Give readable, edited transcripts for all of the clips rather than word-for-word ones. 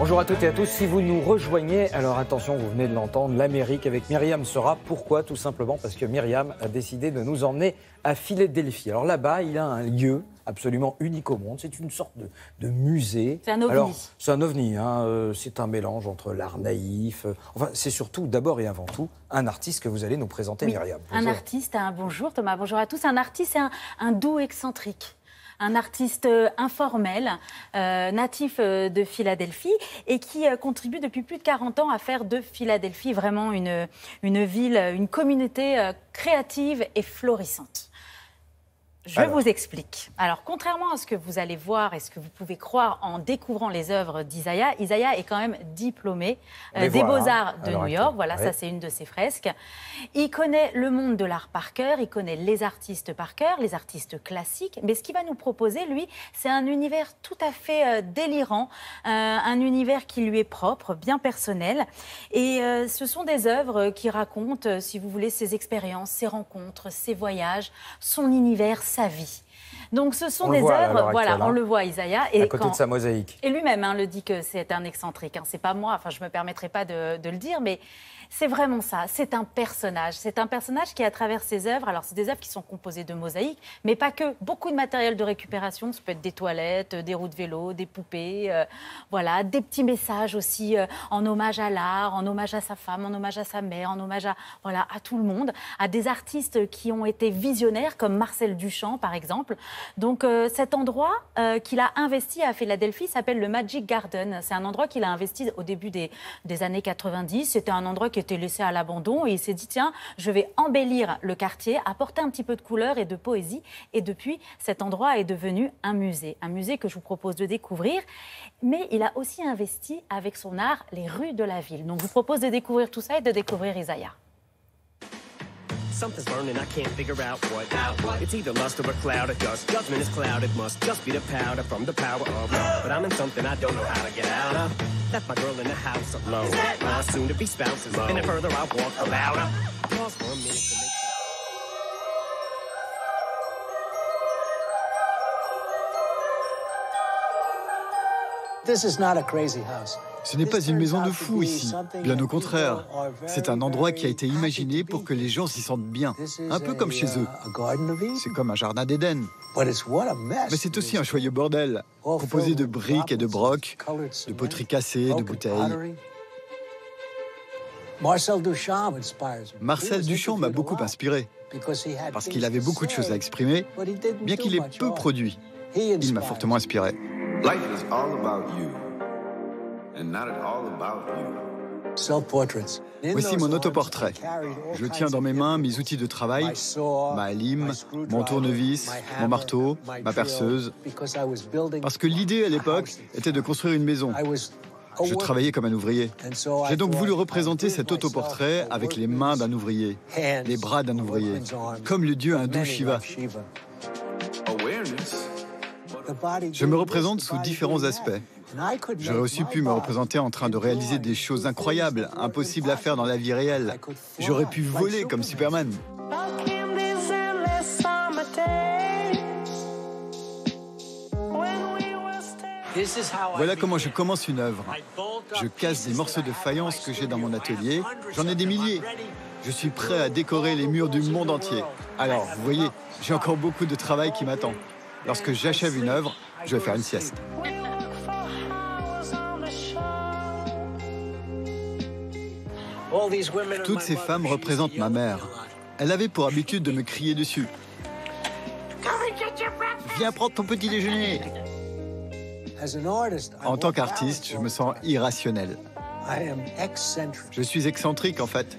Bonjour à toutes et à tous, si vous nous rejoignez, alors attention, vous venez de l'entendre, l'Amérique avec Myriam Sera. Pourquoi? Tout simplement parce que Myriam a décidé de nous emmener à Philadelphie. Alors là-bas, il a un lieu absolument unique au monde, c'est une sorte de musée. C'est un ovni. Alors, c'est un ovni, c'est un mélange entre l'art naïf, enfin c'est surtout, d'abord et avant tout, un artiste que vous allez nous présenter, oui, Myriam. Bonjour. Un artiste, bonjour Thomas, bonjour à tous. Un artiste, c'est un doux excentrique. Un artiste informel, natif de Philadelphie et qui contribue depuis plus de 40 ans à faire de Philadelphie vraiment une ville, une communauté créative et florissante. Je vous explique. Alors, contrairement à ce que vous allez voir et ce que vous pouvez croire en découvrant les œuvres d'Isaiah, Isaiah est quand même diplômé des Beaux-Arts de New York. Voilà, ça c'est une de ses fresques. Il connaît le monde de l'art par cœur, il connaît les artistes par cœur, les artistes classiques. Mais ce qu'il va nous proposer, lui, c'est un univers tout à fait délirant, un univers qui lui est propre, bien personnel. Et ce sont des œuvres qui racontent, si vous voulez, ses expériences, ses rencontres, ses voyages, son univers, sa vie. Donc ce sont des œuvres, voilà, on le voit, Isaiah. Et à côté de sa mosaïque. Et lui-même le dit que c'est un excentrique. C'est pas moi, enfin je me permettrai pas de le dire, mais c'est vraiment ça. C'est un personnage. C'est un personnage qui, à travers ses œuvres, alors c'est des œuvres qui sont composées de mosaïques, mais pas que. Beaucoup de matériel de récupération. Ça peut être des toilettes, des roues de vélo, des poupées, voilà, des petits messages aussi en hommage à l'art, en hommage à sa femme, en hommage à sa mère, en hommage à tout le monde, à des artistes qui ont été visionnaires comme Marcel Duchamp par exemple. Donc cet endroit qu'il a investi à Philadelphie s'appelle le Magic Garden. C'est un endroit qu'il a investi au début des années 90. C'était un endroit qui était laissé à l'abandon et il s'est dit tiens, je vais embellir le quartier, apporter un petit peu de couleur et de poésie. Et depuis, cet endroit est devenu un musée que je vous propose de découvrir. Mais il a aussi investi avec son art les rues de la ville. Donc je vous propose de découvrir tout ça et de découvrir Isaiah. Something's burning, I can't figure out what. It's either lust or a cloud of dust. Judgment is clouded, must just be the powder from the power of love. But I'm in something I don't know how to get out of. Left my girl in the house alone. My soon-to-be spouse is and the further I walk, the louder. Pause for a minute to make. This is not a crazy house. Ce n'est pas une maison de fou ici, bien au contraire. C'est un endroit qui a été imaginé pour que les gens s'y sentent bien, un peu comme chez eux. C'est comme un jardin d'Éden. Mais c'est aussi un joyeux bordel, composé de briques et de brocs, de poteries cassées, de bouteilles. Marcel Duchamp m'a beaucoup inspiré, parce qu'il avait beaucoup de choses à exprimer, bien qu'il ait peu produit. Il m'a fortement inspiré. Life is all about you. And not at all about you. Voici mon autoportrait. Je tiens dans mes mains mes outils de travail, ma lime, mon tournevis, mon marteau, ma perceuse. Parce que l'idée à l'époque était de construire une maison. Je travaillais comme un ouvrier. J'ai donc voulu représenter cet autoportrait avec les mains d'un ouvrier, les bras d'un ouvrier, comme le dieu hindou Shiva. Je me représente sous différents aspects. J'aurais aussi pu me représenter en train de réaliser des choses incroyables, impossibles à faire dans la vie réelle. J'aurais pu voler comme Superman. Voilà comment je commence une œuvre. Je casse des morceaux de faïence que j'ai dans mon atelier. J'en ai des milliers. Je suis prêt à décorer les murs du monde entier. Alors, vous voyez, j'ai encore beaucoup de travail qui m'attend. Lorsque j'achève une œuvre, je vais faire une sieste. Toutes ces femmes représentent ma mère. Elle avait pour habitude de me crier dessus. Viens prendre ton petit déjeuner. En tant qu'artiste, je me sens irrationnel. Je suis excentrique en fait.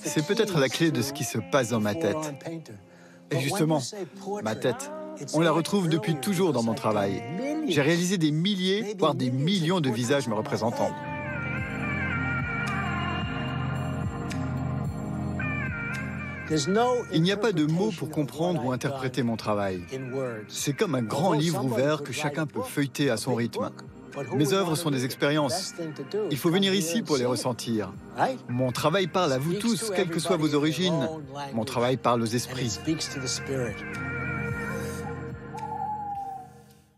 C'est peut-être la clé de ce qui se passe dans ma tête. Et justement, ma tête, on la retrouve depuis toujours dans mon travail. J'ai réalisé des milliers, voire des millions de visages me représentant. Il n'y a pas de mots pour comprendre ou interpréter mon travail. C'est comme un grand livre ouvert que chacun peut feuilleter à son rythme. Mes œuvres sont des expériences. Il faut venir ici pour les ressentir. Mon travail parle à vous tous, quelles que soient vos origines. Mon travail parle aux esprits.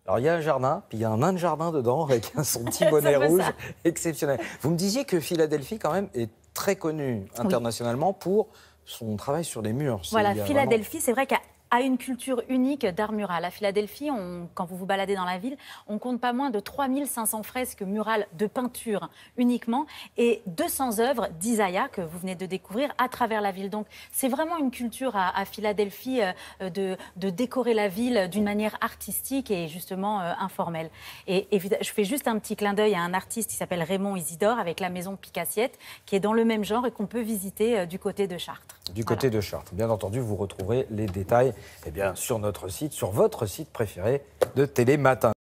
Alors il y a un jardin, puis il y a un nain de jardin dedans avec son petit bonnet rouge exceptionnel. Vous me disiez que Philadelphie quand même est très connue internationalement pour son travail sur les murs. Voilà, Philadelphie, c'est vrai qu'à une culture unique d'art mural. À Philadelphie, quand vous vous baladez dans la ville, on compte pas moins de 3500 fresques murales de peinture uniquement et 200 œuvres d'Isaiah que vous venez de découvrir à travers la ville. Donc c'est vraiment une culture à Philadelphie de décorer la ville d'une manière artistique et justement informelle. Et je fais juste un petit clin d'œil à un artiste qui s'appelle Raymond Isidore avec la maison Picassiette qui est dans le même genre et qu'on peut visiter du côté de Chartres. Du côté de Chartres. Bien entendu, vous retrouverez les détails sur notre site, sur votre site préféré de Télématin.